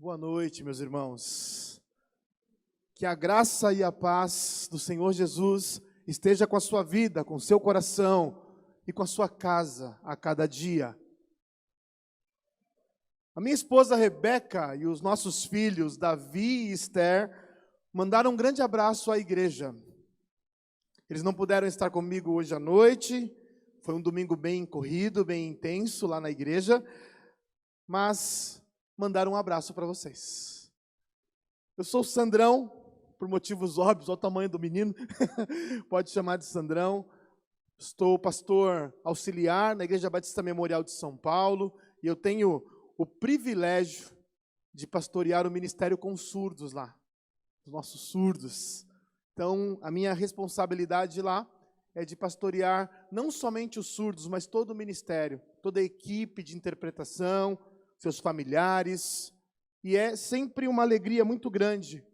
Boa noite, meus irmãos. Que a graça e a paz do Senhor Jesus esteja com a sua vida, com o seu coração e com a sua casa a cada dia. A minha esposa Rebeca e os nossos filhos Davi e Esther mandaram um grande abraço à igreja. Eles não puderam estar comigo hoje à noite, foi um domingo bem corrido, bem intenso lá na igreja, mas mandaram um abraço para vocês. Eu sou o Sandrão, por motivos óbvios, olha o tamanho do menino, pode chamar de Sandrão. Estou pastor auxiliar na Igreja Batista Memorial de São Paulo, e eu tenho o privilégio de pastorear o ministério com surdos lá, os nossos surdos. Então, a minha responsabilidade lá é de pastorear não somente os surdos, mas todo o ministério, toda a equipe de interpretação, seus familiares, e é sempre uma alegria muito grande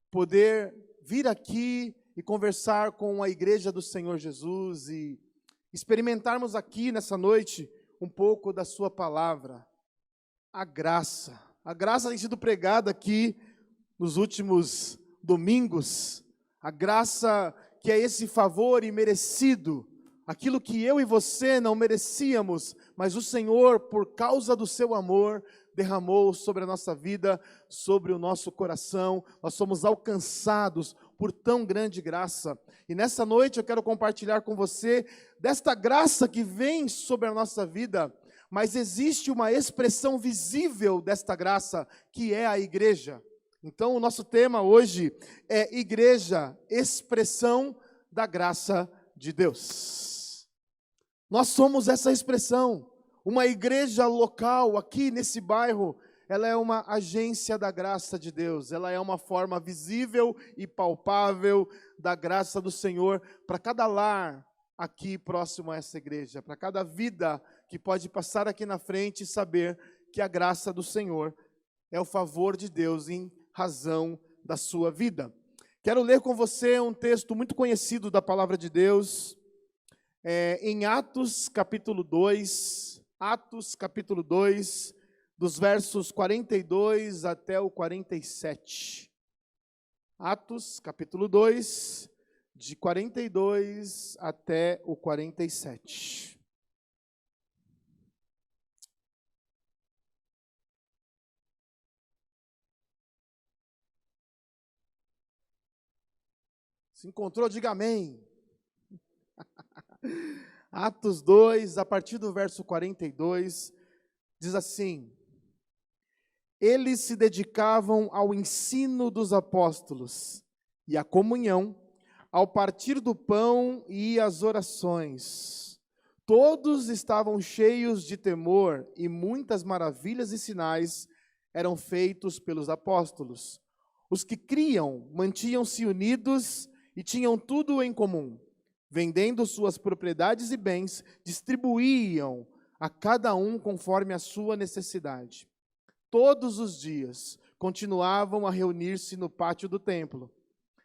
poder vir aqui e conversar com a igreja do Senhor Jesus e experimentarmos aqui nessa noite um pouco da sua palavra. A graça tem sido pregada aqui nos últimos domingos, a graça que é esse favor imerecido, aquilo que eu e você não merecíamos, mas o Senhor, por causa do seu amor, derramou sobre a nossa vida, sobre o nosso coração. Nós somos alcançados por tão grande graça. E nessa noite eu quero compartilhar com você desta graça que vem sobre a nossa vida, mas existe uma expressão visível desta graça, que é a igreja. Então o nosso tema hoje é Igreja, expressão da graça de Deus. Nós somos essa expressão. Uma igreja local aqui nesse bairro, ela é uma agência da graça de Deus. Ela é uma forma visível e palpável da graça do Senhor para cada lar aqui próximo a essa igreja, para cada vida que pode passar aqui na frente e saber que a graça do Senhor é o favor de Deus em razão da sua vida. Quero ler com você um texto muito conhecido da palavra de Deus, em Atos capítulo 2, dos versos 42 até o 47. Atos capítulo 2, de 42 até o 47. Se encontrou, diga amém. Atos 2, a partir do verso 42, diz assim: eles se dedicavam ao ensino dos apóstolos e à comunhão, ao partir do pão e às orações. Todos estavam cheios de temor e muitas maravilhas e sinais eram feitos pelos apóstolos. Os que criam mantinham-se unidos e tinham tudo em comum. Vendendo suas propriedades e bens, distribuíam a cada um conforme a sua necessidade. Todos os dias continuavam a reunir-se no pátio do templo.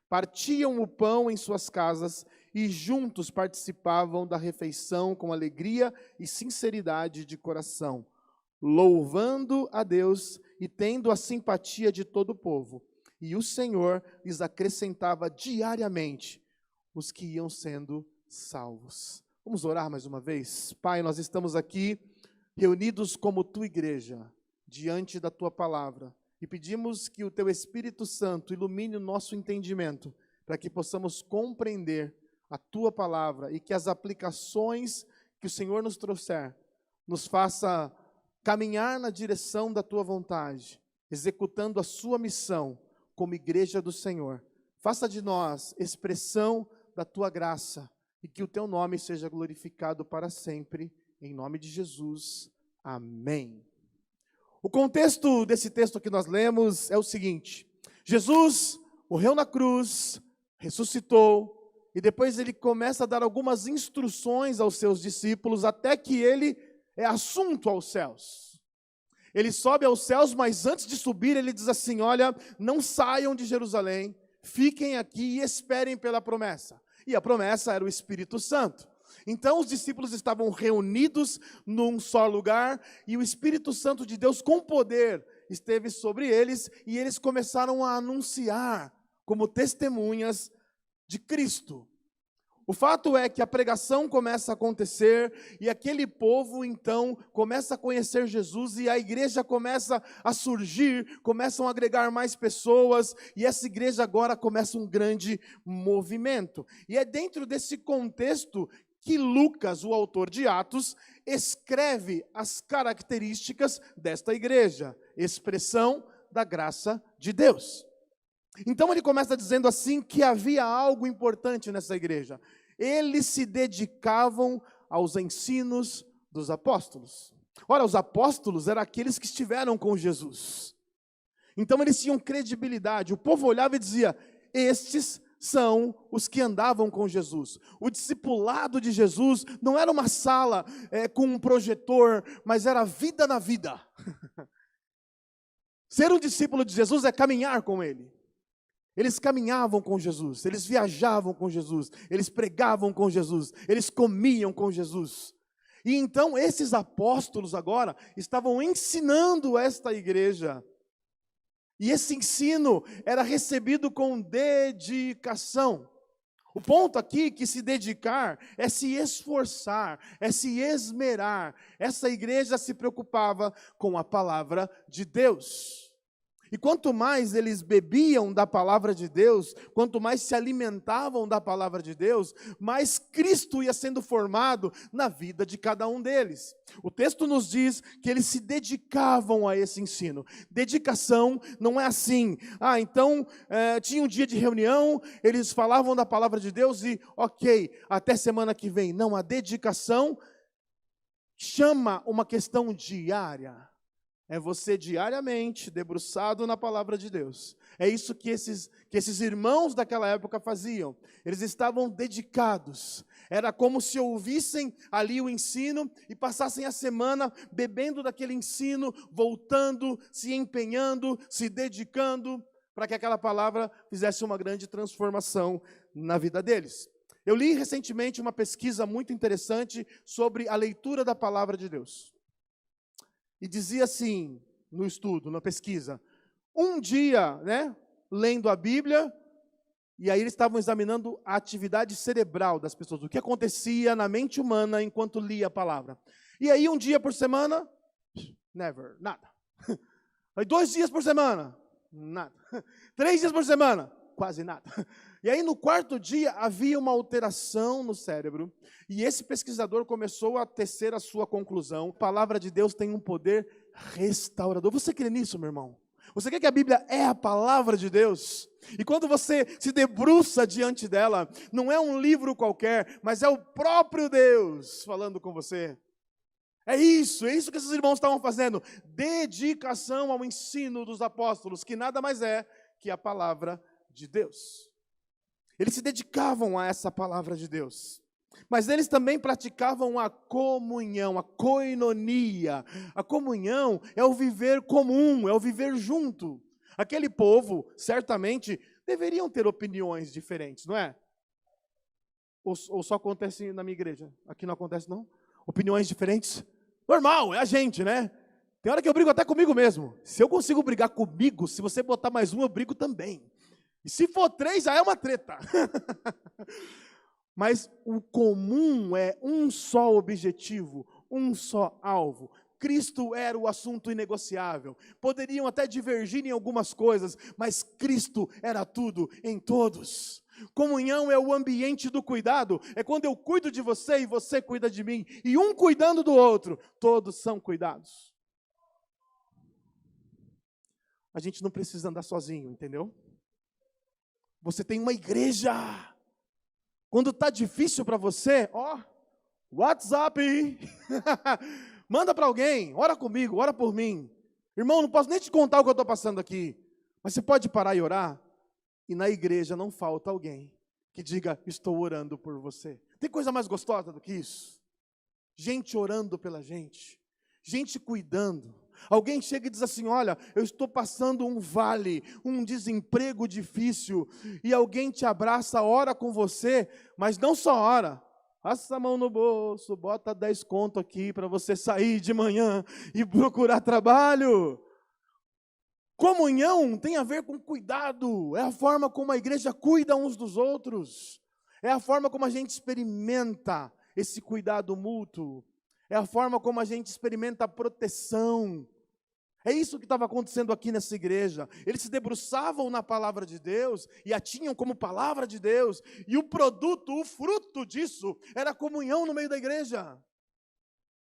Partiam o pão em suas casas e juntos participavam da refeição com alegria e sinceridade de coração, louvando a Deus e tendo a simpatia de todo o povo. E o Senhor lhes acrescentava diariamente os que iam sendo salvos. Vamos orar mais uma vez? Pai, nós estamos aqui reunidos como tua igreja, diante da tua palavra, e pedimos que o teu Espírito Santo ilumine o nosso entendimento, para que possamos compreender a tua palavra e que as aplicações que o Senhor nos trouxer nos faça caminhar na direção da tua vontade, executando a sua missão como igreja do Senhor. Faça de nós expressão da tua graça, e que o teu nome seja glorificado para sempre, em nome de Jesus, amém. O contexto desse texto que nós lemos é o seguinte: Jesus morreu na cruz, ressuscitou, e depois ele começa a dar algumas instruções aos seus discípulos, até que ele é assunto aos céus. Ele sobe aos céus, mas antes de subir ele diz assim: olha, não saiam de Jerusalém, fiquem aqui e esperem pela promessa. E a promessa era o Espírito Santo. Então os discípulos estavam reunidos num só lugar, e o Espírito Santo de Deus com poder, esteve sobre eles e eles começaram a anunciar como testemunhas de Cristo. O fato é que a pregação começa a acontecer e aquele povo então começa a conhecer Jesus e a igreja começa a surgir, começam a agregar mais pessoas e essa igreja agora começa um grande movimento. E é dentro desse contexto que Lucas, o autor de Atos, escreve as características desta igreja, expressão da graça de Deus. Então ele começa dizendo assim que havia algo importante nessa igreja. Eles se dedicavam aos ensinos dos apóstolos. Ora, os apóstolos eram aqueles que estiveram com Jesus. Então eles tinham credibilidade. O povo olhava e dizia, estes são os que andavam com Jesus. O discipulado de Jesus não era uma sala com um projetor, mas era vida na vida. Ser um discípulo de Jesus é caminhar com Ele. Eles caminhavam com Jesus, eles viajavam com Jesus, eles pregavam com Jesus, eles comiam com Jesus. E então esses apóstolos agora estavam ensinando esta igreja. E esse ensino era recebido com dedicação. O ponto aqui que se dedicar é se esforçar, é se esmerar. Essa igreja se preocupava com a palavra de Deus. E quanto mais eles bebiam da palavra de Deus, quanto mais se alimentavam da palavra de Deus, mais Cristo ia sendo formado na vida de cada um deles. O texto nos diz que eles se dedicavam a esse ensino. Dedicação não é assim, então tinha um dia de reunião, eles falavam da palavra de Deus e ok, até semana que vem. Não, a dedicação chama uma questão diária. É você diariamente debruçado na palavra de Deus. É isso que esses irmãos daquela época faziam. Eles estavam dedicados. Era como se ouvissem ali o ensino e passassem a semana bebendo daquele ensino, voltando, se empenhando, se dedicando, para que aquela palavra fizesse uma grande transformação na vida deles. Eu li recentemente uma pesquisa muito interessante sobre a leitura da palavra de Deus. E dizia assim, no estudo, na pesquisa, um dia, lendo a Bíblia, e aí eles estavam examinando a atividade cerebral das pessoas, o que acontecia na mente humana enquanto lia a palavra. E aí um dia por semana, never, nada. Aí 2 dias por semana, nada. 3 dias por semana, quase nada. E aí no 4º dia havia uma alteração no cérebro, e esse pesquisador começou a tecer a sua conclusão. A palavra de Deus tem um poder restaurador. Você crê nisso, meu irmão? Você quer que a Bíblia é a palavra de Deus? E quando você se debruça diante dela, não é um livro qualquer, mas é o próprio Deus falando com você. É isso que esses irmãos estavam fazendo. Dedicação ao ensino dos apóstolos, que nada mais é que a palavra de Deus. Eles se dedicavam a essa palavra de Deus. Mas eles também praticavam a comunhão, a koinonia. A comunhão é o viver comum, é o viver junto. Aquele povo, certamente, deveriam ter opiniões diferentes, não é? Ou só acontece na minha igreja? Aqui não acontece, não? Opiniões diferentes? Normal, é a gente, né? Tem hora que eu brigo até comigo mesmo. Se eu consigo brigar comigo, se você botar mais um, eu brigo também. E se for 3, já é uma treta. Mas o comum é um só objetivo, um só alvo. Cristo era o assunto inegociável. Poderiam até divergir em algumas coisas, mas Cristo era tudo em todos. Comunhão é o ambiente do cuidado. É quando eu cuido de você e você cuida de mim. E um cuidando do outro. Todos são cuidados. A gente não precisa andar sozinho, entendeu? Você tem uma igreja. Quando está difícil para você, WhatsApp. Manda para alguém, ora comigo, ora por mim. Irmão, não posso nem te contar o que eu estou passando aqui. Mas você pode parar e orar? E na igreja não falta alguém que diga, estou orando por você. Tem coisa mais gostosa do que isso? Gente orando pela gente. Gente cuidando. Alguém chega e diz assim, olha, eu estou passando um vale, um desemprego difícil, e alguém te abraça, ora com você, mas não só ora, passa a mão no bolso, bota 10 conto aqui para você sair de manhã e procurar trabalho. Comunhão tem a ver com cuidado, é a forma como a igreja cuida uns dos outros, é a forma como a gente experimenta esse cuidado mútuo, é a forma como a gente experimenta a proteção. É isso que estava acontecendo aqui nessa igreja. Eles se debruçavam na palavra de Deus e a tinham como palavra de Deus, e o produto, o fruto disso, era a comunhão no meio da igreja.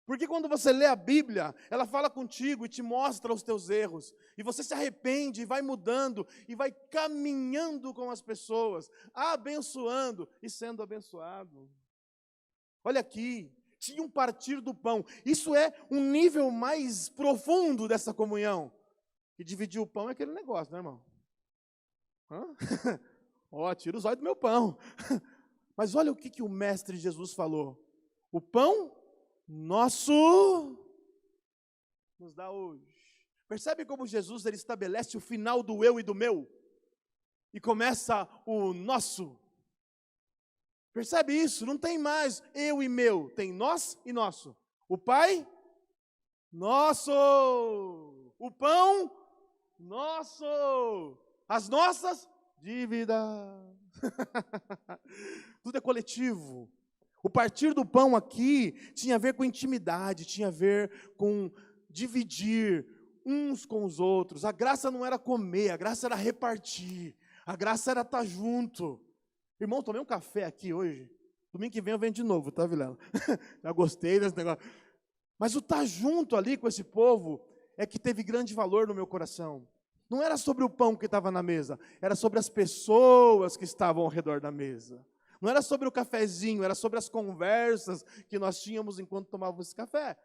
Porque quando você lê a Bíblia, ela fala contigo e te mostra os teus erros, e você se arrepende e vai mudando, e vai caminhando com as pessoas, abençoando e sendo abençoado. Olha aqui, tinha um partir do pão. Isso é um nível mais profundo dessa comunhão. E dividir o pão é aquele negócio, né, irmão? Ó, tira os olhos do meu pão. Mas olha o que o Mestre Jesus falou. O pão nosso nos dá hoje. Percebe como Jesus ele estabelece o final do eu e do meu? E começa o nosso. Percebe isso? Não tem mais eu e meu, tem nós e nosso. O Pai, nosso. O pão, nosso. As nossas dívidas. Tudo é coletivo. O partir do pão aqui tinha a ver com intimidade, tinha a ver com dividir uns com os outros. A graça não era comer, a graça era repartir. A graça era estar junto. Irmão, tomei um café aqui hoje. Domingo que vem eu venho de novo, tá, Vilela? Já gostei desse negócio. Mas o estar junto ali com esse povo é que teve grande valor no meu coração. Não era sobre o pão que estava na mesa, era sobre as pessoas que estavam ao redor da mesa. Não era sobre o cafezinho, era sobre as conversas que nós tínhamos enquanto tomávamos esse café.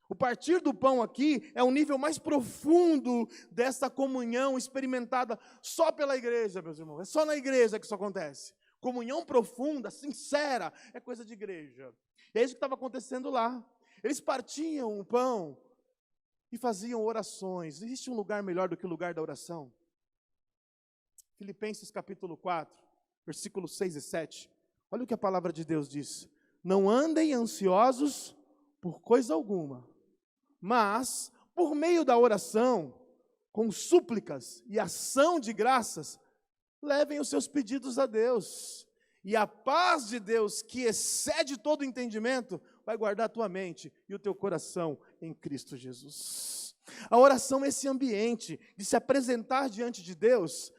O partir do pão aqui é um nível mais profundo dessa comunhão experimentada só pela igreja, meus irmãos. É só na igreja que isso acontece. Comunhão profunda, sincera, é coisa de igreja. E é isso que estava acontecendo lá. Eles partiam o pão e faziam orações. Existe um lugar melhor do que o lugar da oração? Filipenses capítulo 4, versículos 6 e 7. Olha o que a palavra de Deus diz. Não andem ansiosos por coisa alguma, mas, por meio da oração, com súplicas e ação de graças, levem os seus pedidos a Deus. E a paz de Deus, que excede todo entendimento, vai guardar a tua mente e o teu coração em Cristo Jesus. A oração é esse ambiente de se apresentar diante de Deus,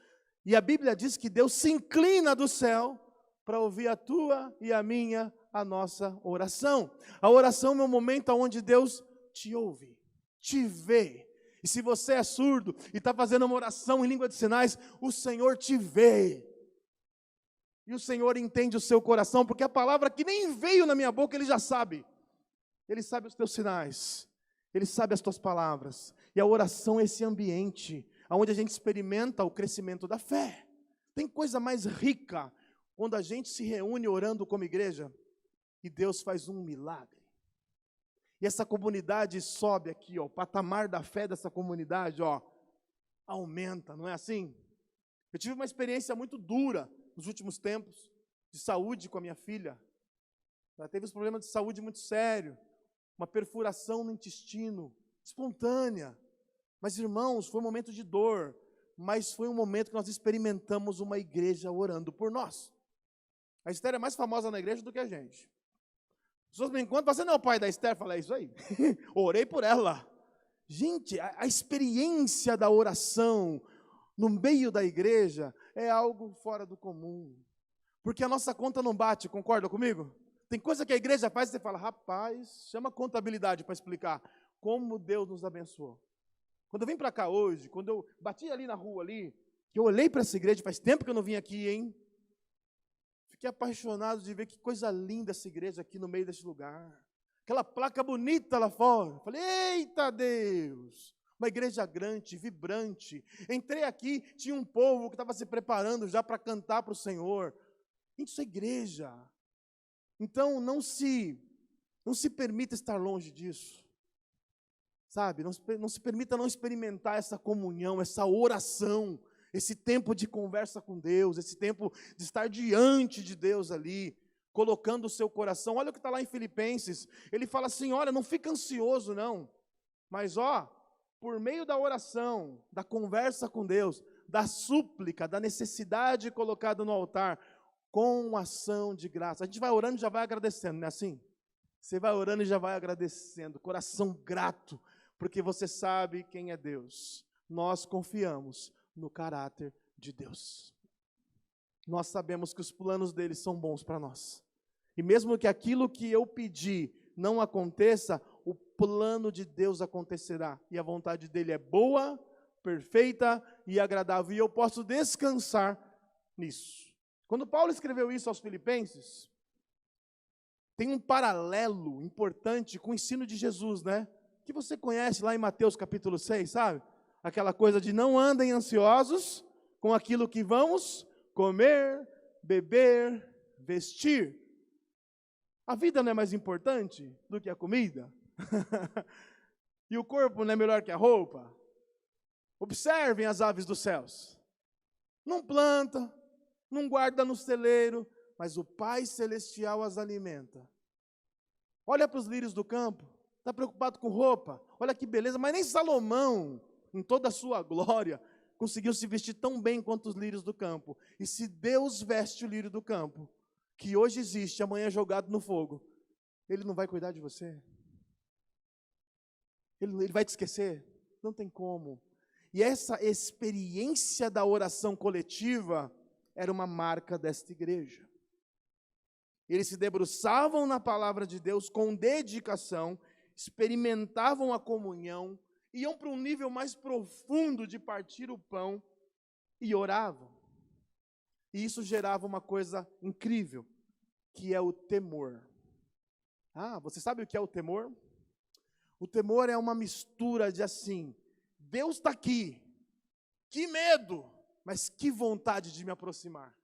e a Bíblia diz que Deus se inclina do céu para ouvir a tua e a nossa oração. A oração é um momento onde Deus te ouve, te vê. E se você é surdo e está fazendo uma oração em língua de sinais, o Senhor te vê. E o Senhor entende o seu coração, porque a palavra que nem veio na minha boca, Ele já sabe. Ele sabe os teus sinais, Ele sabe as tuas palavras. E a oração é esse ambiente onde a gente experimenta o crescimento da fé. Tem coisa mais rica quando a gente se reúne orando como igreja e Deus faz um milagre. E essa comunidade sobe aqui, ó, o patamar da fé dessa comunidade, ó, aumenta, não é assim? Eu tive uma experiência muito dura nos últimos tempos, de saúde com a minha filha. Ela teve uns problemas de saúde muito sérios, uma perfuração no intestino, espontânea. Mas, irmãos, foi um momento de dor, mas foi um momento que nós experimentamos uma igreja orando por nós. A Esther é mais famosa na igreja do que a gente. As pessoas me encontram, você não é o pai da Esther? Fala, é isso aí. Orei por ela. Gente, a experiência da oração no meio da igreja é algo fora do comum. Porque a nossa conta não bate, concorda comigo? Tem coisa que a igreja faz e você fala, rapaz, chama contabilidade para explicar como Deus nos abençoou. Quando eu vim para cá hoje, quando eu bati ali na rua ali, que eu olhei para essa igreja, faz tempo que eu não vim aqui, hein? Fiquei apaixonado de ver que coisa linda essa igreja aqui no meio desse lugar. Aquela placa bonita lá fora. Falei, eita Deus! Uma igreja grande, vibrante. Entrei aqui, tinha um povo que estava se preparando já para cantar para o Senhor. Isso é igreja. Então, não se permita estar longe disso. Sabe? Não se permita não experimentar essa comunhão, essa oração, esse tempo de conversa com Deus, esse tempo de estar diante de Deus ali, colocando o seu coração. Olha o que está lá em Filipenses. Ele fala assim, olha, não fica ansioso não, mas por meio da oração, da conversa com Deus, da súplica, da necessidade colocada no altar, com ação de graça. A gente vai orando e já vai agradecendo, não é assim? Você vai orando e já vai agradecendo, coração grato, porque você sabe quem é Deus. Nós confiamos no caráter de Deus. Nós sabemos que os planos dele são bons para nós. E mesmo que aquilo que eu pedi não aconteça, o plano de Deus acontecerá. E a vontade dele é boa, perfeita e agradável. E eu posso descansar nisso. Quando Paulo escreveu isso aos Filipenses, tem um paralelo importante com o ensino de Jesus, né? Que você conhece lá em Mateus capítulo 6, sabe? Aquela coisa de não andem ansiosos com aquilo que vamos comer, beber, vestir. A vida não é mais importante do que a comida? E o corpo não é melhor que a roupa? Observem as aves dos céus. Não planta, não guarda no celeiro, mas o Pai Celestial as alimenta. Olha para os lírios do campo, está preocupado com roupa, olha que beleza, mas nem Salomão, em toda a sua glória, conseguiu se vestir tão bem quanto os lírios do campo. E se Deus veste o lírio do campo, que hoje existe, amanhã é jogado no fogo, Ele não vai cuidar de você? Ele vai te esquecer? Não tem como. E essa experiência da oração coletiva era uma marca desta igreja. Eles se debruçavam na palavra de Deus com dedicação, experimentavam a comunhão, iam para um nível mais profundo de partir o pão e oravam. E isso gerava uma coisa incrível, que é o temor. Ah, você sabe o que é o temor? O temor é uma mistura de assim, Deus está aqui, que medo, mas que vontade de me aproximar.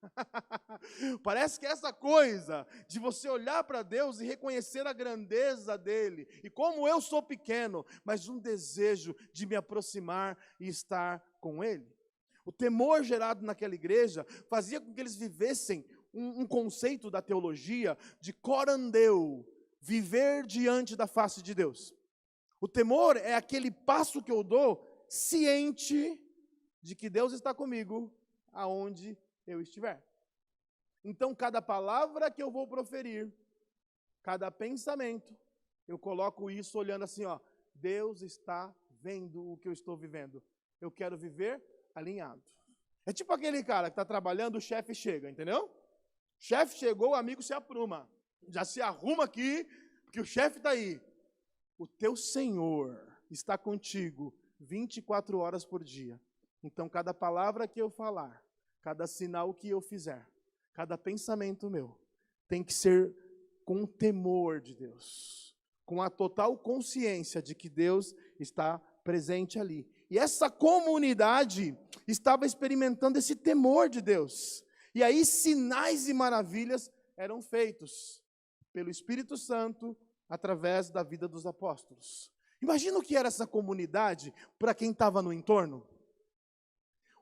Parece que essa coisa de você olhar para Deus e reconhecer a grandeza dEle, e como eu sou pequeno, mas um desejo de me aproximar e estar com Ele. O temor gerado naquela igreja fazia com que eles vivessem um conceito da teologia de corandeu, viver diante da face de Deus. O temor é aquele passo que eu dou ciente de que Deus está comigo aonde eu estiver. Então, cada palavra que eu vou proferir, cada pensamento, eu coloco isso olhando assim, ó, Deus está vendo o que eu estou vivendo. Eu quero viver alinhado. É tipo aquele cara que está trabalhando, o chefe chega, entendeu? O chefe chegou, o amigo se apruma. Já se arruma aqui, porque o chefe está aí. O teu Senhor está contigo 24 horas por dia. Então, cada palavra que eu falar, cada sinal que eu fizer, cada pensamento meu, tem que ser com o temor de Deus, com a total consciência de que Deus está presente ali. E essa comunidade estava experimentando esse temor de Deus. E aí, sinais e maravilhas eram feitos pelo Espírito Santo, através da vida dos apóstolos. Imagina o que era essa comunidade para quem estava no entorno.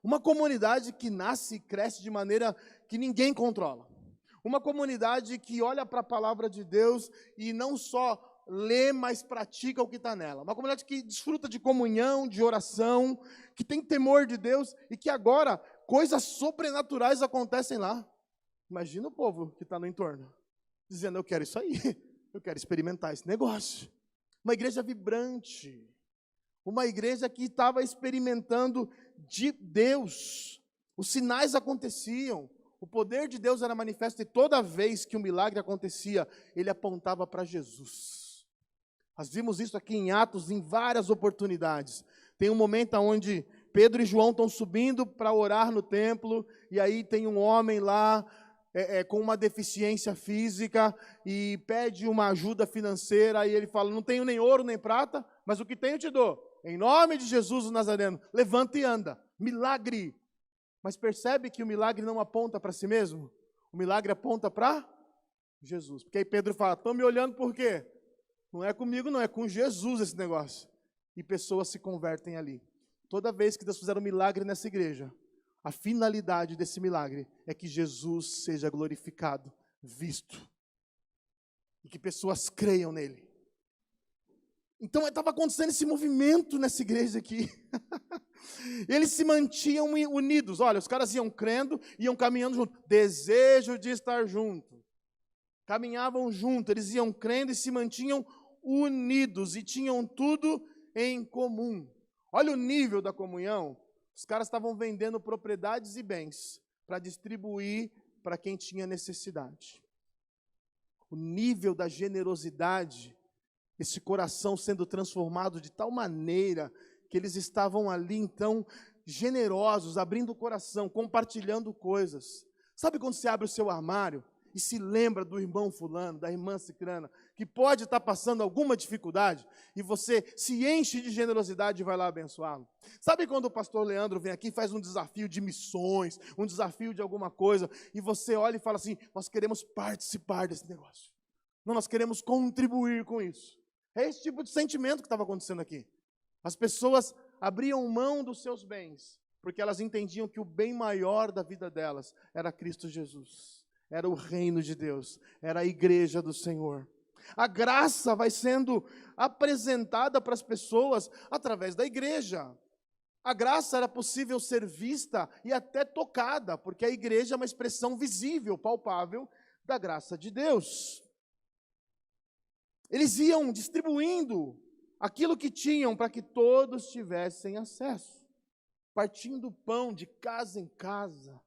Uma comunidade que nasce e cresce de maneira que ninguém controla. Uma comunidade que olha para a palavra de Deus e não só lê, mas pratica o que está nela. Uma comunidade que desfruta de comunhão, de oração, que tem temor de Deus e que agora coisas sobrenaturais acontecem lá. Imagina o povo que está no entorno, dizendo, eu quero isso aí. Eu quero experimentar esse negócio. Uma igreja vibrante. Uma igreja que estava experimentando de Deus. Os sinais aconteciam. O poder de Deus era manifesto e toda vez que um milagre acontecia, ele apontava para Jesus. Nós vimos isso aqui em Atos em várias oportunidades. Tem um momento onde Pedro e João estão subindo para orar no templo, e aí tem um homem lá, com uma deficiência física e pede uma ajuda financeira, e ele fala, não tenho nem ouro nem prata, mas o que tenho eu te dou. Em nome de Jesus o Nazareno, levanta e anda. Milagre. Mas percebe que o milagre não aponta para si mesmo? O milagre aponta para Jesus. Porque aí Pedro fala, estão me olhando por quê? Não é comigo não, é com Jesus esse negócio. E pessoas se convertem ali. Toda vez que Deus fizer um milagre nessa igreja, a finalidade desse milagre é que Jesus seja glorificado, visto. E que pessoas creiam nele. Então estava acontecendo esse movimento nessa igreja aqui. Eles se mantinham unidos. Olha, os caras iam crendo, iam caminhando junto. Desejo de estar junto. Caminhavam junto, eles iam crendo e se mantinham unidos e tinham tudo em comum. Olha o nível da comunhão. Os caras estavam vendendo propriedades e bens para distribuir para quem tinha necessidade. O nível da generosidade, esse coração sendo transformado de tal maneira que eles estavam ali, então, generosos, abrindo o coração, compartilhando coisas. Sabe quando você abre o seu armário e se lembra do irmão fulano, da irmã cicrana, que pode estar passando alguma dificuldade, e você se enche de generosidade e vai lá abençoá-lo? Sabe quando o pastor Leandro vem aqui e faz um desafio de missões, um desafio de alguma coisa, e você olha e fala assim, nós queremos participar desse negócio. Não, nós queremos contribuir com isso. É esse tipo de sentimento que estava acontecendo aqui. As pessoas abriam mão dos seus bens, porque elas entendiam que o bem maior da vida delas era Cristo Jesus. Era o reino de Deus, era a igreja do Senhor. A graça vai sendo apresentada para as pessoas através da igreja. A graça era possível ser vista e até tocada, porque a igreja é uma expressão visível, palpável da graça de Deus. Eles iam distribuindo aquilo que tinham para que todos tivessem acesso, partindo o pão de casa em casa,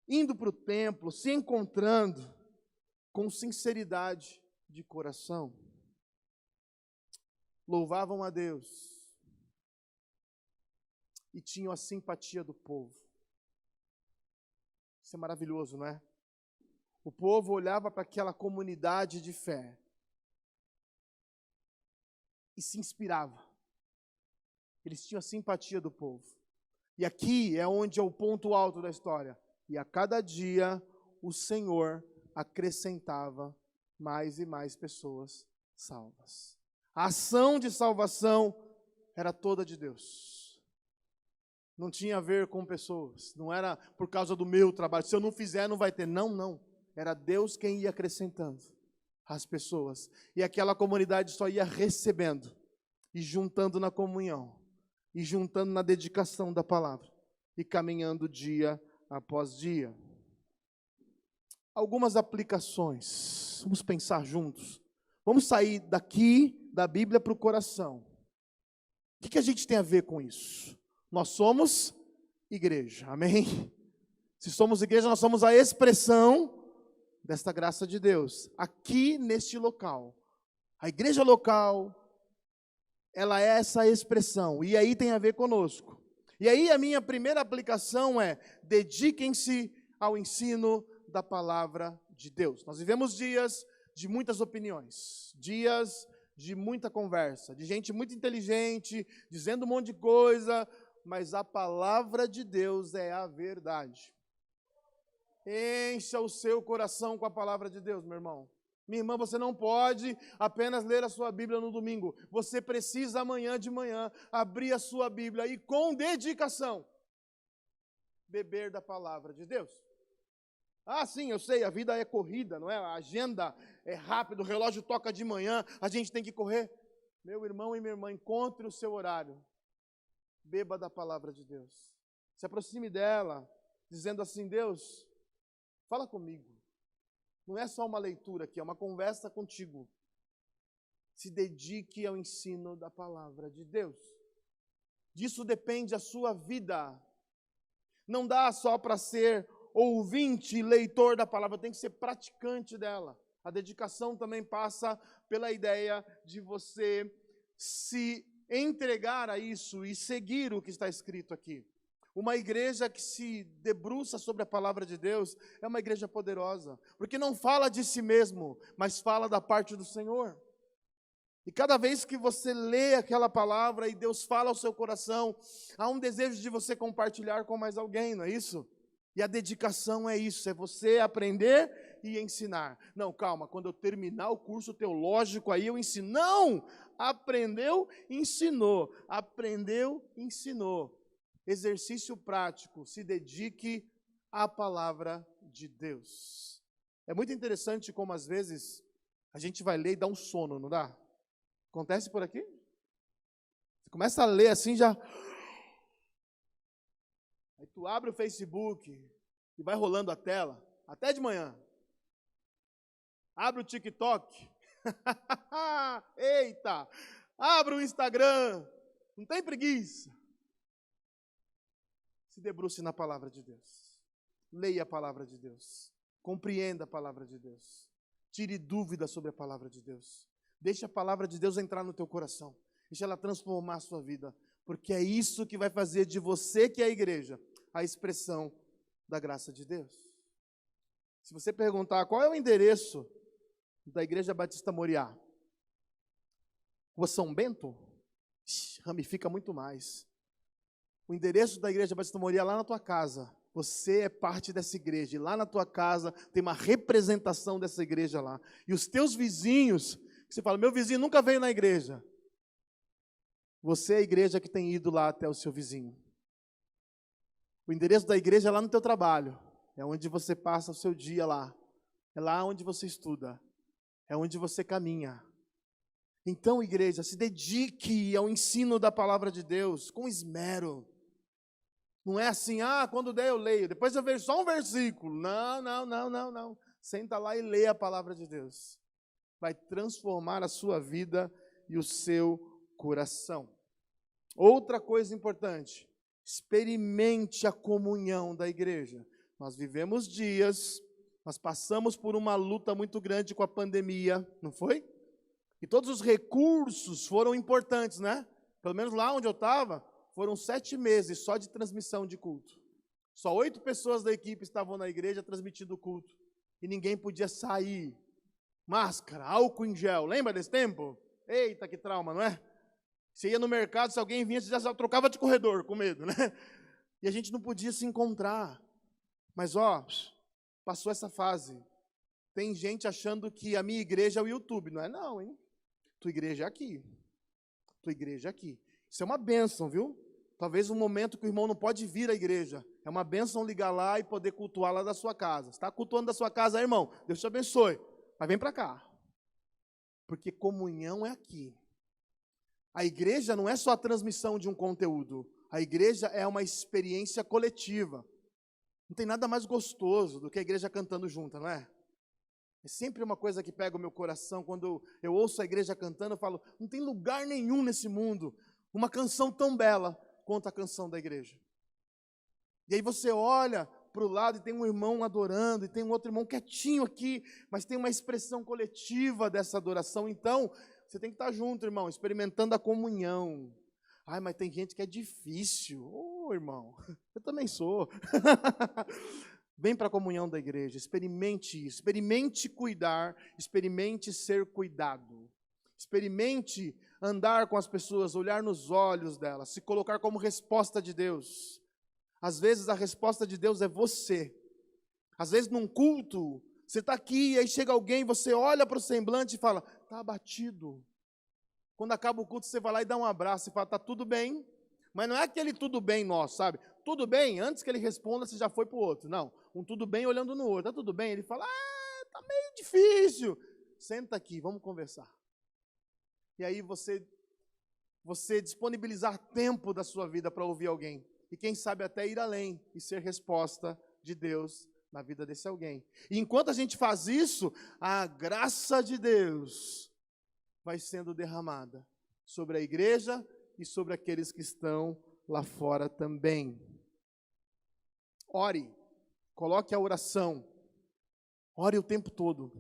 indo para o templo, se encontrando com sinceridade de coração. Louvavam a Deus e tinham a simpatia do povo. Isso é maravilhoso, não é? O povo olhava para aquela comunidade de fé e se inspirava. Eles tinham a simpatia do povo. E aqui é onde é o ponto alto da história. E a cada dia o Senhor acrescentava mais e mais pessoas salvas. A ação de salvação era toda de Deus. Não tinha a ver com pessoas. Não era por causa do meu trabalho. Se eu não fizer, não vai ter. Não, não. Era Deus quem ia acrescentando as pessoas. E aquela comunidade só ia recebendo e juntando na comunhão e juntando na dedicação da palavra e caminhando dia após dia. Algumas aplicações. Vamos pensar juntos. Vamos sair daqui da Bíblia para o coração. O que a gente tem a ver com isso? Nós somos igreja, amém? Se somos igreja, nós somos a expressão desta graça de Deus, aqui neste local. A igreja local, ela é essa expressão, e aí tem a ver conosco. E aí a minha primeira aplicação é, dediquem-se ao ensino da palavra de Deus. Nós vivemos dias de muitas opiniões, dias de muita conversa, de gente muito inteligente, dizendo um monte de coisa, mas a palavra de Deus é a verdade. Encha o seu coração com a palavra de Deus, meu irmão. Minha irmã, você não pode apenas ler a sua Bíblia no domingo. Você precisa amanhã de manhã abrir a sua Bíblia e com dedicação beber da palavra de Deus. Ah, sim, eu sei, a vida é corrida, não é? A agenda é rápida, o relógio toca de manhã, a gente tem que correr. Meu irmão e minha irmã, encontre o seu horário. Beba da palavra de Deus. Se aproxime dela, dizendo assim, Deus, fala comigo. Não é só uma leitura aqui, é uma conversa contigo. Se dedique ao ensino da palavra de Deus. Disso depende a sua vida. Não dá só para ser ouvinte e leitor da palavra, tem que ser praticante dela. A dedicação também passa pela ideia de você se entregar a isso e seguir o que está escrito aqui. Uma igreja que se debruça sobre a palavra de Deus é uma igreja poderosa, porque não fala de si mesmo, mas fala da parte do Senhor. E cada vez que você lê aquela palavra e Deus fala ao seu coração, há um desejo de você compartilhar com mais alguém, não é isso? E a dedicação é isso, é você aprender e ensinar. Não, calma, quando eu terminar o curso teológico aí eu ensino. Não! Aprendeu, ensinou. Aprendeu, ensinou. Exercício prático, se dedique à palavra de Deus. É muito interessante como às vezes a gente vai ler e dá um sono, não dá? Acontece por aqui? começa a ler assim, já... Aí tu abre o Facebook e vai rolando a tela, até de manhã. Abre o TikTok. Eita! Abre o Instagram. Não tem preguiça. Se debruce na palavra de Deus. Leia a palavra de Deus. Compreenda a palavra de Deus. Tire dúvidas sobre a palavra de Deus. Deixe a palavra de Deus entrar no teu coração. Deixe ela transformar a sua vida. Porque é isso que vai fazer de você, que é a igreja, a expressão da graça de Deus. Se você perguntar qual é o endereço da Igreja Batista Moriá, Rua São Bento, ramifica muito mais. O endereço da Igreja Batista Moriá é lá na tua casa. Você é parte dessa igreja. E lá na tua casa tem uma representação dessa igreja lá. E os teus vizinhos, você fala, meu vizinho nunca veio na igreja. Você é a igreja que tem ido lá até o seu vizinho. O endereço da igreja é lá no teu trabalho. É onde você passa o seu dia lá. É lá onde você estuda. É onde você caminha. Então, igreja, se dedique ao ensino da palavra de Deus com esmero. Não é assim, quando der eu leio, depois eu vejo só um versículo. Não. Senta lá e lê a palavra de Deus. Vai transformar a sua vida e o seu coração. Outra coisa importante, experimente a comunhão da igreja. Nós vivemos dias, nós passamos por uma luta muito grande com a pandemia, não foi? E todos os recursos foram importantes, né? Pelo menos lá onde eu estava, foram 7 meses só de transmissão de culto. Só 8 pessoas da equipe estavam na igreja transmitindo o culto. E ninguém podia sair. Máscara, álcool em gel. Lembra desse tempo? Eita, que trauma, não é? Você ia no mercado, se alguém vinha, você já trocava de corredor, com medo, né? E a gente não podia se encontrar. Mas, passou essa fase. Tem gente achando que a minha igreja é o YouTube. Não é não, hein? Tua igreja é aqui. Tua igreja é aqui. Isso é uma bênção, viu? Talvez um momento que o irmão não pode vir à igreja. É uma bênção ligar lá e poder cultuar lá da sua casa. Você está cultuando da sua casa, irmão? Deus te abençoe. Mas vem para cá. Porque comunhão é aqui. A igreja não é só a transmissão de um conteúdo. A igreja é uma experiência coletiva. Não tem nada mais gostoso do que a igreja cantando junta, não é? É sempre uma coisa que pega o meu coração. Quando eu ouço a igreja cantando, eu falo, não tem lugar nenhum nesse mundo uma canção tão bela quanto a canção da igreja. E aí você olha para o lado e tem um irmão adorando, e tem um outro irmão quietinho aqui, mas tem uma expressão coletiva dessa adoração. Então, você tem que estar junto, irmão, experimentando a comunhão. Mas tem gente que é difícil. Irmão, eu também sou. Vem para a comunhão da igreja, experimente isso, experimente cuidar, experimente ser cuidado. Experimente andar com as pessoas, olhar nos olhos delas, se colocar como resposta de Deus. Às vezes a resposta de Deus é você. Às vezes num culto, você está aqui e aí chega alguém, você olha para o semblante e fala, está abatido. Quando acaba o culto, você vai lá e dá um abraço e fala, está tudo bem. Mas não é aquele tudo bem nosso, sabe? Tudo bem, antes que ele responda, você já foi para o outro. Não, um tudo bem olhando no outro. Está tudo bem? Ele fala, está meio difícil. Senta aqui, vamos conversar. E aí você disponibilizar tempo da sua vida para ouvir alguém. E quem sabe até ir além e ser resposta de Deus na vida desse alguém. E enquanto a gente faz isso, a graça de Deus vai sendo derramada sobre a igreja e sobre aqueles que estão lá fora também. Ore, coloque a oração, ore o tempo todo.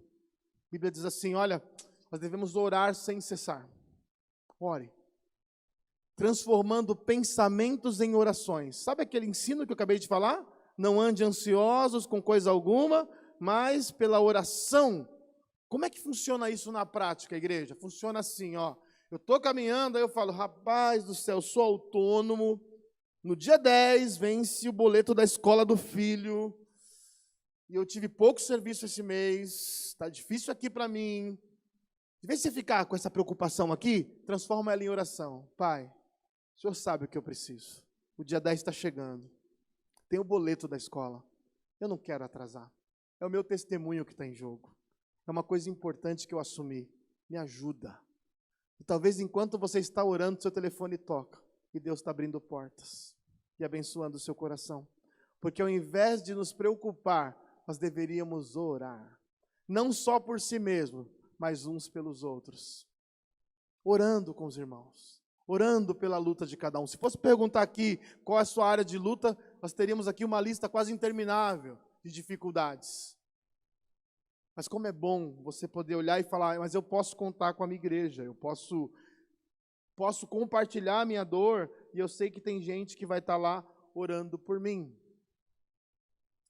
A Bíblia diz assim, olha, nós devemos orar sem cessar. Ore. Transformando pensamentos em orações. Sabe aquele ensino que eu acabei de falar? Não ande ansiosos com coisa alguma, mas pela oração. Como é que funciona isso na prática, igreja? Funciona assim, eu estou caminhando, aí eu falo, rapaz do céu, sou autônomo, no dia 10 vence o boleto da escola do filho, e eu tive pouco serviço esse mês, está difícil aqui para mim. Em vez de você ficar com essa preocupação aqui, transforma ela em oração. Pai, o Senhor sabe o que eu preciso. O dia 10 está chegando. Tem o boleto da escola. Eu não quero atrasar. É o meu testemunho que está em jogo. É uma coisa importante que eu assumi. Me ajuda. E talvez enquanto você está orando, seu telefone toca. E Deus está abrindo portas e abençoando o seu coração. Porque ao invés de nos preocupar, nós deveríamos orar. Não só por si mesmo, mas uns pelos outros. Orando com os irmãos. Orando pela luta de cada um. Se fosse perguntar aqui qual é a sua área de luta, nós teríamos aqui uma lista quase interminável de dificuldades. Mas como é bom você poder olhar e falar, mas eu posso contar com a minha igreja, eu posso compartilhar a minha dor, e eu sei que tem gente que vai estar lá orando por mim.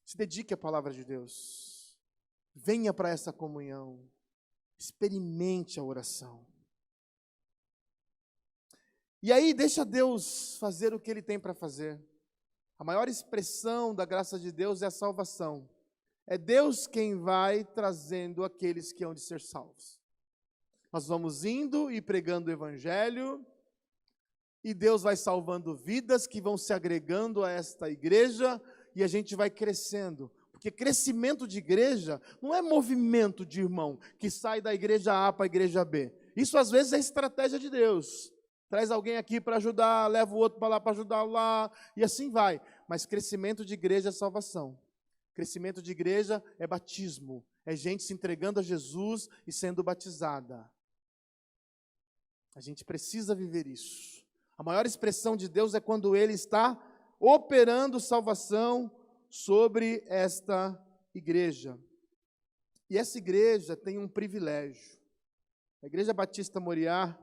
Se dedique à palavra de Deus. Venha para essa comunhão. Experimente a oração. E aí, deixa Deus fazer o que Ele tem para fazer. A maior expressão da graça de Deus é a salvação. É Deus quem vai trazendo aqueles que hão de ser salvos. Nós vamos indo e pregando o Evangelho, e Deus vai salvando vidas que vão se agregando a esta igreja, e a gente vai crescendo. Porque crescimento de igreja não é movimento de irmão, que sai da igreja A para a igreja B. Isso às vezes é estratégia de Deus. Traz alguém aqui para ajudar, leva o outro para lá para ajudar lá, e assim vai. Mas crescimento de igreja é salvação. Crescimento de igreja é batismo. É gente se entregando a Jesus e sendo batizada. A gente precisa viver isso. A maior expressão de Deus é quando Ele está operando salvação sobre esta igreja. E essa igreja tem um privilégio. A Igreja Batista Moriá,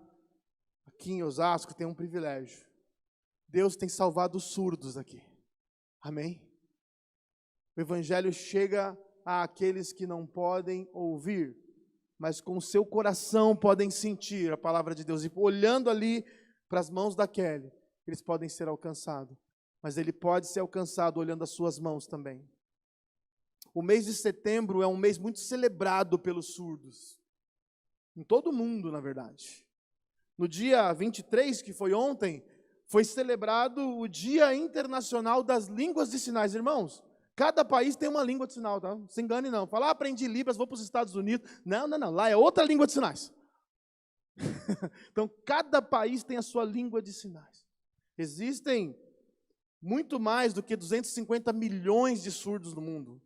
aqui em Osasco, tem um privilégio. Deus tem salvado os surdos aqui. Amém? O Evangelho chega àqueles que não podem ouvir, mas com o seu coração podem sentir a palavra de Deus. E olhando ali para as mãos da Kelly, eles podem ser alcançados. Mas ele pode ser alcançado olhando as suas mãos também. O mês de setembro é um mês muito celebrado pelos surdos. Em todo o mundo, na verdade. No dia 23, que foi ontem, foi celebrado o Dia Internacional das Línguas de Sinais. Irmãos, cada país tem uma língua de sinal, tá? Não se engane não. Fala, aprendi Libras, vou para os Estados Unidos. Não. Lá é outra língua de sinais. Então, cada país tem a sua língua de sinais. Existem muito mais do que 250 milhões de surdos no mundo.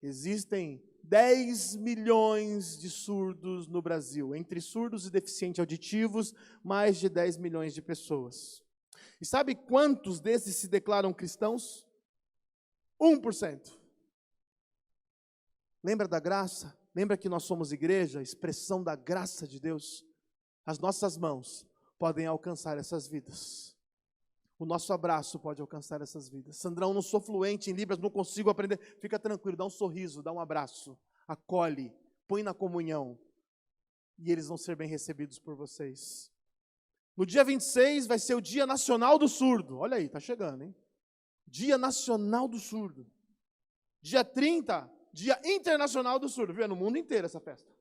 Existem 10 milhões de surdos no Brasil. Entre surdos e deficientes auditivos, mais de 10 milhões de pessoas. E sabe quantos desses se declaram cristãos? 1%. Lembra da graça? Lembra que nós somos igreja, expressão da graça de Deus? As nossas mãos podem alcançar essas vidas. O nosso abraço pode alcançar essas vidas. Sandrão, não sou fluente em Libras, não consigo aprender. Fica tranquilo, dá um sorriso, dá um abraço. Acolhe, põe na comunhão. E eles vão ser bem recebidos por vocês. No dia 26 vai ser o Dia Nacional do Surdo. Olha aí, está chegando, hein? Dia Nacional do Surdo. Dia 30, Dia Internacional do Surdo. Viu? É no mundo inteiro essa festa.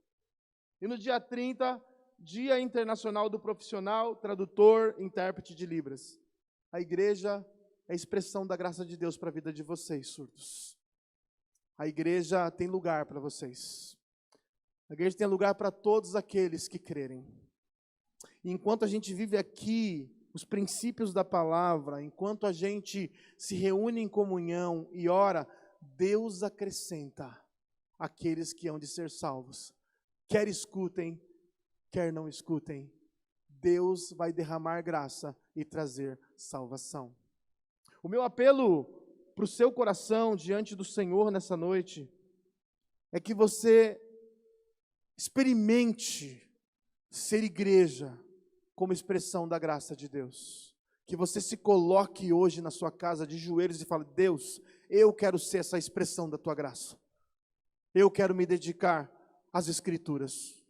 E no dia 30, Dia Internacional do Profissional, Tradutor, Intérprete de Libras. A igreja é a expressão da graça de Deus para a vida de vocês, surdos. A igreja tem lugar para vocês. A igreja tem lugar para todos aqueles que crerem. E enquanto a gente vive aqui os princípios da palavra, enquanto a gente se reúne em comunhão e ora, Deus acrescenta aqueles que hão de ser salvos. Quer escutem, quer não escutem, Deus vai derramar graça e trazer salvação. O meu apelo para o seu coração diante do Senhor nessa noite é que você experimente ser igreja como expressão da graça de Deus. Que você se coloque hoje na sua casa de joelhos e fale, Deus, eu quero ser essa expressão da tua graça. Eu quero me dedicar às Escrituras.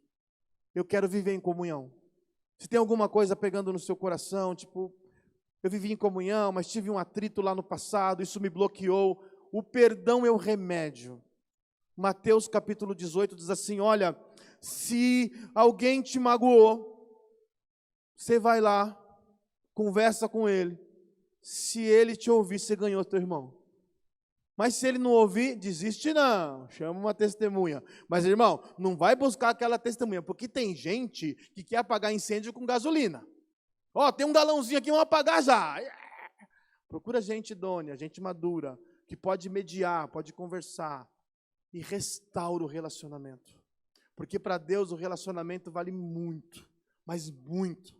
Eu quero viver em comunhão. Se tem alguma coisa pegando no seu coração, tipo, eu vivi em comunhão, mas tive um atrito lá no passado, isso me bloqueou. O perdão é o remédio. Mateus capítulo 18 diz assim, olha, se alguém te magoou, você vai lá, conversa com ele. Se ele te ouvir, você ganhou teu irmão. Mas se ele não ouvir, desiste não, chama uma testemunha. Mas, irmão, não vai buscar aquela testemunha, porque tem gente que quer apagar incêndio com gasolina. Ó, tem um galãozinho aqui, vamos apagar já. Procura gente idônea, gente madura, que pode mediar, pode conversar e restaura o relacionamento. Porque para Deus o relacionamento vale muito, mas muito.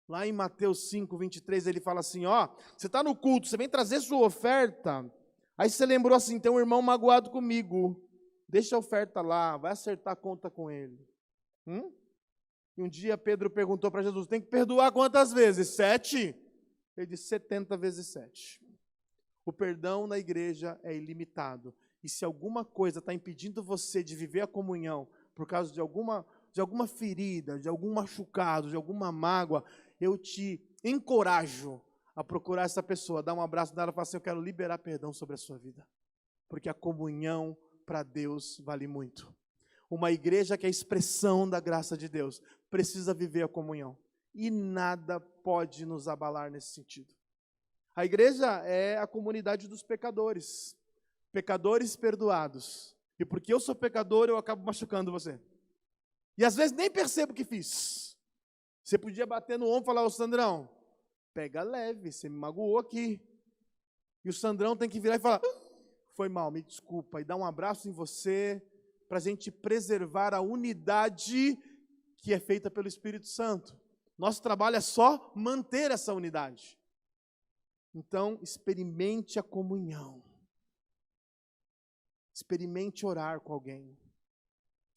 Lá em Mateus 5, 23, ele fala assim, ó, você está no culto, você vem trazer sua oferta, aí você lembrou assim, tem um irmão magoado comigo, deixa a oferta lá, vai acertar a conta com ele. E um dia Pedro perguntou para Jesus, tem que perdoar quantas vezes? 7? Ele disse 70 vezes 7. O perdão na igreja é ilimitado. E se alguma coisa está impedindo você de viver a comunhão, por causa de alguma ferida, de algum machucado, de alguma mágoa, eu te encorajo a procurar essa pessoa, dar um abraço nela e falar assim, eu quero liberar perdão sobre a sua vida. Porque a comunhão para Deus vale muito. Uma igreja que é a expressão da graça de Deus precisa viver a comunhão. E nada pode nos abalar nesse sentido. A igreja é a comunidade dos pecadores. Pecadores perdoados. E porque eu sou pecador, eu acabo machucando você. E às vezes nem percebo o que fiz. Você podia bater no ombro e falar, ô Sandrão, pega leve, você me magoou aqui. E o Sandrão tem que virar e falar, foi mal, me desculpa. E dar um abraço em você, para a gente preservar a unidade que é feita pelo Espírito Santo. Nosso trabalho é só manter essa unidade. Então, experimente a comunhão. Experimente orar com alguém.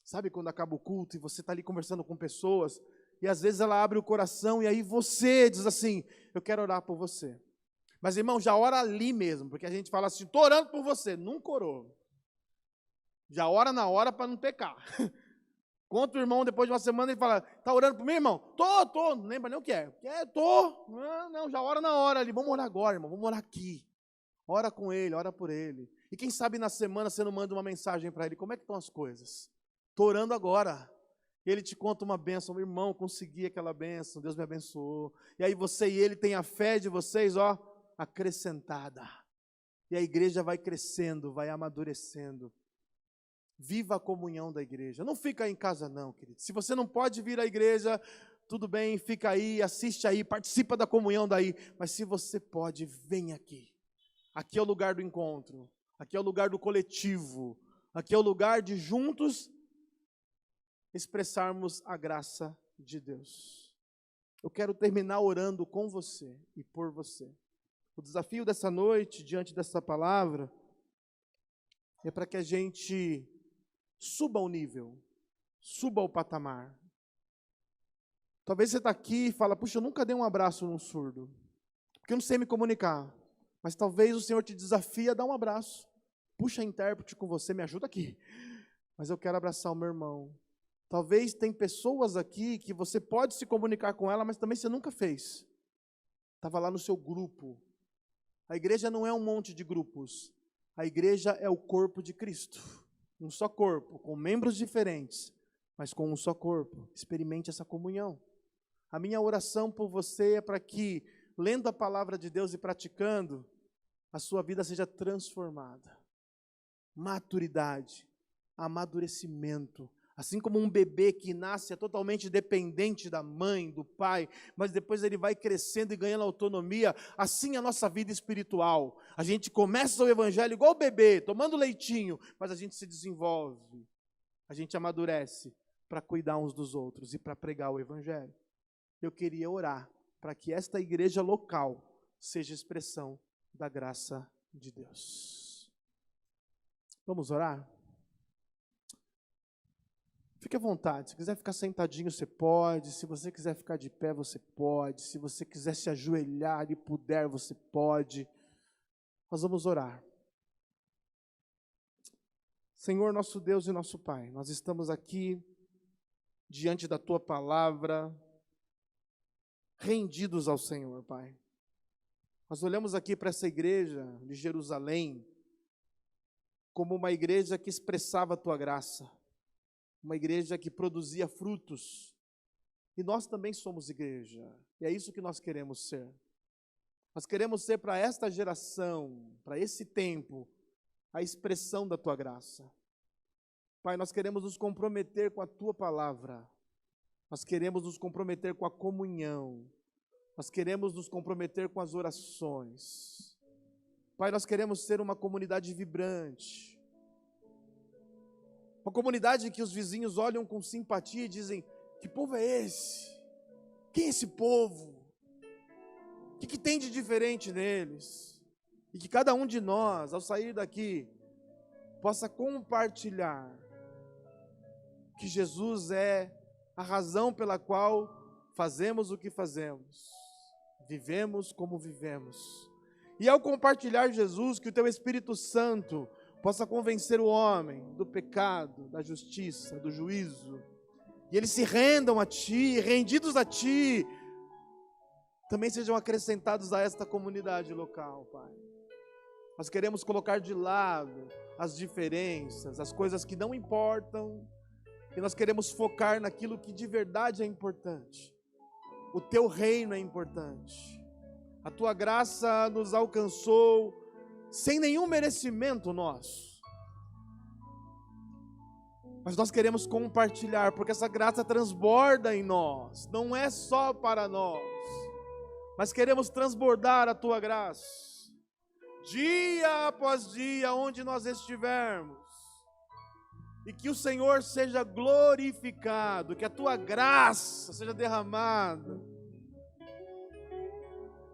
Sabe quando acaba o culto e você está ali conversando com pessoas, e às vezes ela abre o coração, e aí você diz assim, eu quero orar por você. Mas, irmão, já ora ali mesmo, porque a gente fala assim, estou orando por você, nunca orou. Já ora na hora para não pecar. Conta o irmão depois de uma semana, ele fala, está orando por mim, irmão? Tô, não lembra nem o que é. Tô. Não, já ora na hora ali, vamos orar agora, irmão, vamos orar aqui. Ora com ele, ora por ele. E quem sabe na semana você não manda uma mensagem para ele, como é que estão as coisas? Estou orando agora. Ele te conta uma bênção, meu irmão, consegui aquela bênção, Deus me abençoou. E aí você e ele têm a fé de vocês, ó, acrescentada. E a igreja vai crescendo, vai amadurecendo. Viva a comunhão da igreja. Não fica aí em casa não, querido. Se você não pode vir à igreja, tudo bem, fica aí, assiste aí, participa da comunhão daí. Mas se você pode, vem aqui. Aqui é o lugar do encontro. Aqui é o lugar do coletivo. Aqui é o lugar de juntos expressarmos a graça de Deus. Eu quero terminar orando com você e por você. O desafio dessa noite, diante dessa palavra, é para que a gente suba o nível, suba o patamar. Talvez você está aqui e fala, puxa, eu nunca dei um abraço num surdo, porque eu não sei me comunicar. Mas talvez o Senhor te desafie a dar um abraço. Puxa a intérprete com você, me ajuda aqui. Mas eu quero abraçar o meu irmão. Talvez tem pessoas aqui que você pode se comunicar com ela, mas também você nunca fez. Estava lá no seu grupo. A igreja não é um monte de grupos. A igreja é o corpo de Cristo. Um só corpo, com membros diferentes, mas com um só corpo. Experimente essa comunhão. A minha oração por você é para que, lendo a palavra de Deus e praticando, a sua vida seja transformada. Maturidade, amadurecimento. Assim como um bebê que nasce é totalmente dependente da mãe, do pai, mas depois ele vai crescendo e ganhando autonomia, assim é a nossa vida espiritual. A gente começa o evangelho igual o bebê, tomando leitinho, mas a gente se desenvolve, a gente amadurece para cuidar uns dos outros e para pregar o evangelho. Eu queria orar para que esta igreja local seja expressão da graça de Deus. Vamos orar? Fique à vontade, se quiser ficar sentadinho você pode, se você quiser ficar de pé você pode, se você quiser se ajoelhar e puder você pode. Nós vamos orar. Senhor, nosso Deus e nosso Pai, nós estamos aqui diante da Tua palavra, rendidos ao Senhor, Pai. Nós olhamos aqui para essa igreja de Jerusalém como uma igreja que expressava a Tua graça, uma igreja que produzia frutos, e nós também somos igreja, e é isso que nós queremos ser. Nós queremos ser para esta geração, para esse tempo, a expressão da tua graça. Pai, nós queremos nos comprometer com a tua palavra. Nós queremos nos comprometer com a comunhão. Nós queremos nos comprometer com as orações. Pai, nós queremos ser uma comunidade vibrante. Uma comunidade que os vizinhos olham com simpatia e dizem: que povo é esse? Quem é esse povo? O que tem de diferente neles? E que cada um de nós, ao sair daqui, possa compartilhar que Jesus é a razão pela qual fazemos o que fazemos, vivemos como vivemos. E ao compartilhar Jesus, que o teu Espírito Santo possa convencer o homem do pecado, da justiça, do juízo, e eles se rendam a Ti, rendidos a Ti, também sejam acrescentados a esta comunidade local, Pai. Nós queremos colocar de lado as diferenças, as coisas que não importam, e nós queremos focar naquilo que de verdade é importante. O Teu reino é importante. A Tua graça nos alcançou sem nenhum merecimento nosso. Mas nós queremos compartilhar, porque essa graça transborda em nós, não é só para nós, mas queremos transbordar a Tua graça, dia após dia, onde nós estivermos, e que o Senhor seja glorificado, que a Tua graça seja derramada,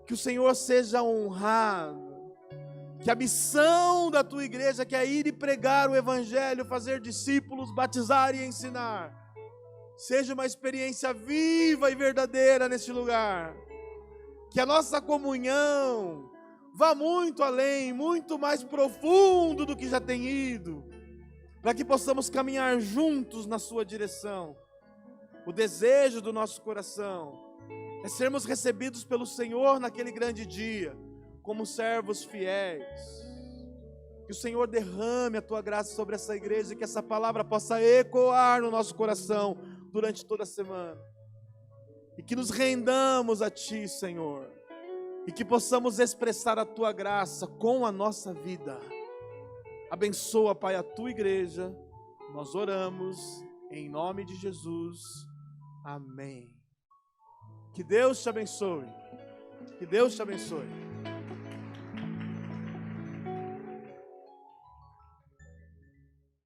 que o Senhor seja honrado, que a missão da Tua igreja, que é ir e pregar o Evangelho, fazer discípulos, batizar e ensinar, seja uma experiência viva e verdadeira neste lugar, que a nossa comunhão vá muito além, muito mais profundo do que já tem ido, para que possamos caminhar juntos na Sua direção. O desejo do nosso coração é sermos recebidos pelo Senhor naquele grande dia, como servos fiéis. Que o Senhor derrame a Tua graça sobre essa igreja e que essa palavra possa ecoar no nosso coração durante toda a semana. E que nos rendamos a Ti, Senhor, e que possamos expressar a Tua graça com a nossa vida. Abençoa, Pai, a Tua igreja. Nós oramos em nome de Jesus. Amém. Que Deus te abençoe. Que Deus te abençoe.